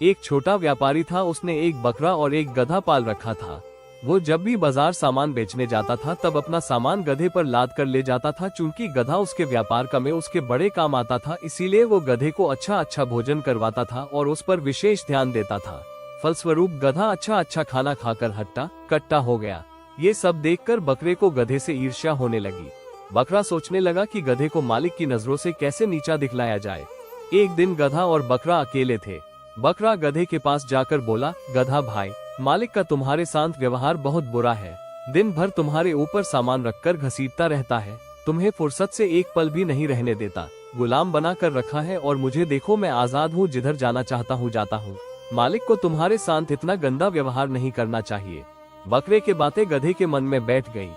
एक छोटा व्यापारी था, उसने एक बकरा और एक गधा पाल रखा था। वो जब भी बाजार सामान बेचने जाता था तब अपना सामान गधे पर लाद कर ले जाता था। चूंकि गधा उसके व्यापार का में उसके बड़े काम आता था, इसीलिए वो गधे को अच्छा अच्छा भोजन करवाता था और उस पर विशेष ध्यान देता था। फलस्वरूप गधा अच्छा अच्छा खाना खाकर हट्टा कट्टा हो गया। ये सब देखकर बकरे को गधे से ईर्ष्या होने लगी। बकरा सोचने लगा कि गधे को मालिक की नजरों से कैसे नीचा दिखलाया जाए। एक दिन गधा और बकरा अकेले थे। बकरा गधे के पास जाकर बोला, गधा भाई, मालिक का तुम्हारे साथ व्यवहार बहुत बुरा है। दिन भर तुम्हारे ऊपर सामान रखकर घसीटता रहता है, तुम्हें फुर्सत से एक पल भी नहीं रहने देता। गुलाम बना कर रखा है और मुझे देखो, मैं आजाद हूँ, जिधर जाना चाहता हूँ जाता हूँ। मालिक को तुम्हारे साथ इतना गंदा व्यवहार नहीं करना चाहिए। बकरे के बातें गधे के मन में बैठ गई।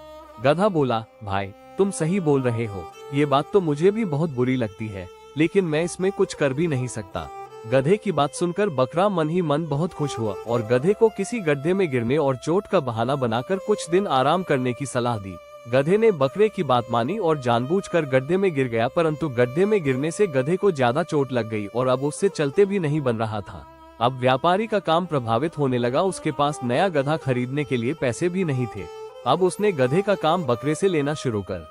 गधा बोला, भाई तुम सही बोल रहे हो, ये बात तो मुझे भी बहुत बुरी लगती है, लेकिन मैं इसमें कुछ कर भी नहीं सकता। गधे की बात सुनकर बकरा मन ही मन बहुत खुश हुआ और गधे को किसी गड्ढे में गिरने और चोट का बहाना बनाकर कुछ दिन आराम करने की सलाह दी। गधे ने बकरे की बात मानी और जानबूझकर गड्ढे में गिर गया, परंतु गड्ढे में गिरने से गधे को ज्यादा चोट लग गई और अब उससे चलते भी नहीं बन रहा था। अब व्यापारी का काम प्रभावित होने लगा। उसके पास नया गधा खरीदने के लिए पैसे भी नहीं थे। अब उसने गधे का काम बकरे से लेना शुरू कर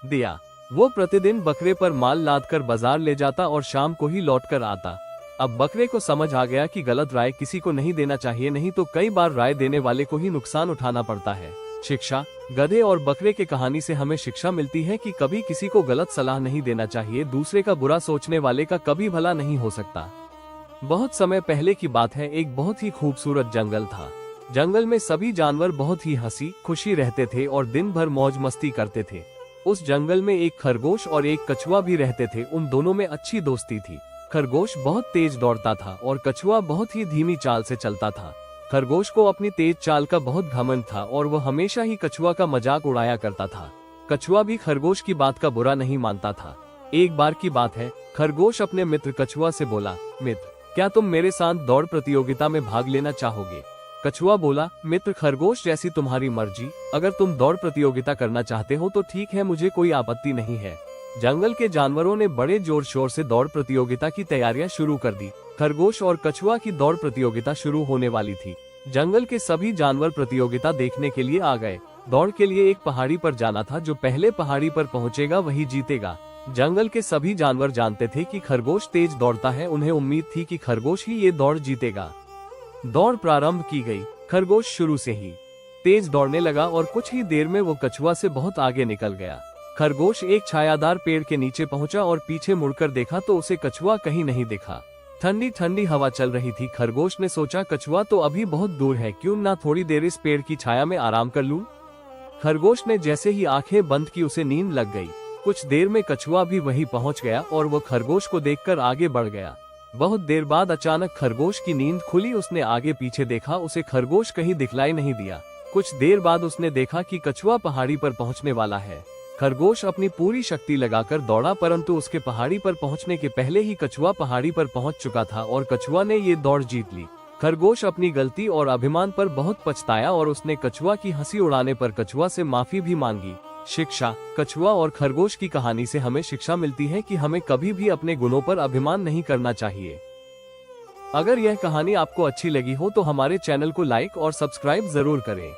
दिया। वो प्रतिदिन बकरे पर माल लादकर बाजार ले जाता और शाम को ही लौट कर आता। अब बकरे को समझ आ गया कि गलत राय किसी को नहीं देना चाहिए, नहीं तो कई बार राय देने वाले को ही नुकसान उठाना पड़ता है। शिक्षा। गधे और बकरे के कहानी से हमें शिक्षा मिलती है कि कभी किसी को गलत सलाह नहीं देना चाहिए। दूसरे का बुरा सोचने वाले का कभी भला नहीं हो सकता। बहुत समय पहले की बात है, एक बहुत ही खूबसूरत जंगल था। जंगल में सभी जानवर बहुत ही हंसी खुशी रहते थे और दिन भर मौज मस्ती करते थे। उस जंगल में एक खरगोश और एक कछुआ भी रहते थे। उन दोनों में अच्छी दोस्ती थी। खरगोश बहुत तेज दौड़ता था और कछुआ बहुत ही धीमी चाल से चलता था। खरगोश को अपनी तेज चाल का बहुत घमंड था और वह हमेशा ही कछुआ का मजाक उड़ाया करता था। कछुआ भी खरगोश की बात का बुरा नहीं मानता था। एक बार की बात है, खरगोश अपने मित्र कछुआ से बोला, मित्र, क्या तुम मेरे साथ दौड़ प्रतियोगिता में भाग लेना चाहोगे? कछुआ बोला, मित्र खरगोश, जैसी तुम्हारी मर्जी, अगर तुम दौड़ प्रतियोगिता करना चाहते हो तो ठीक है, मुझे कोई आपत्ति नहीं है। जंगल के जानवरों ने बड़े जोर शोर से दौड़ प्रतियोगिता की तैयारियां शुरू कर दी। खरगोश और कछुआ की दौड़ प्रतियोगिता शुरू होने वाली थी। जंगल के सभी जानवर प्रतियोगिता देखने के लिए आ गए। दौड़ के लिए एक पहाड़ी पर जाना था। जो पहले पहाड़ी पर पहुंचेगा वही जीतेगा। जंगल के सभी जानवर जानते थे कि खरगोश तेज दौड़ता है। उन्हें उम्मीद थी कि खरगोश ही ये दौड़ जीतेगा। दौड़ प्रारंभ की गई। खरगोश शुरू से ही तेज दौड़ने लगा और कुछ ही देर में वो कछुआ से बहुत आगे निकल गया। खरगोश एक छायादार पेड़ के नीचे पहुंचा और पीछे मुड़कर देखा तो उसे कछुआ कहीं नहीं दिखा। ठंडी ठंडी हवा चल रही थी। खरगोश ने सोचा, कछुआ तो अभी बहुत दूर है, क्यों ना थोड़ी देर इस पेड़ की छाया में आराम कर लूं। खरगोश ने जैसे ही आंखें बंद की उसे नींद लग गई। कुछ देर में कछुआ भी वहीं पहुंच गया और वो खरगोश को देखकर आगे बढ़ गया। बहुत देर बाद अचानक खरगोश की नींद खुली। उसने आगे पीछे देखा, उसे खरगोश कहीं दिखलाई नहीं दिया। कुछ देर बाद उसने देखा कि कछुआ पहाड़ी पर पहुंचने वाला है। खरगोश अपनी पूरी शक्ति लगाकर दौड़ा, परंतु उसके पहाड़ी पर पहुंचने के पहले ही कछुआ पहाड़ी पर पहुंच चुका था और कछुआ ने ये दौड़ जीत ली। खरगोश अपनी गलती और अभिमान पर बहुत पछताया और उसने कछुआ की हंसी उड़ाने पर कछुआ से माफी भी मांगी। शिक्षा। कछुआ और खरगोश की कहानी से हमें शिक्षा मिलती है कि हमें कभी भी अपने गुणों पर अभिमान नहीं करना चाहिए। अगर यह कहानी आपको अच्छी लगी हो तो हमारे चैनल को लाइक और सब्सक्राइब जरूर करें।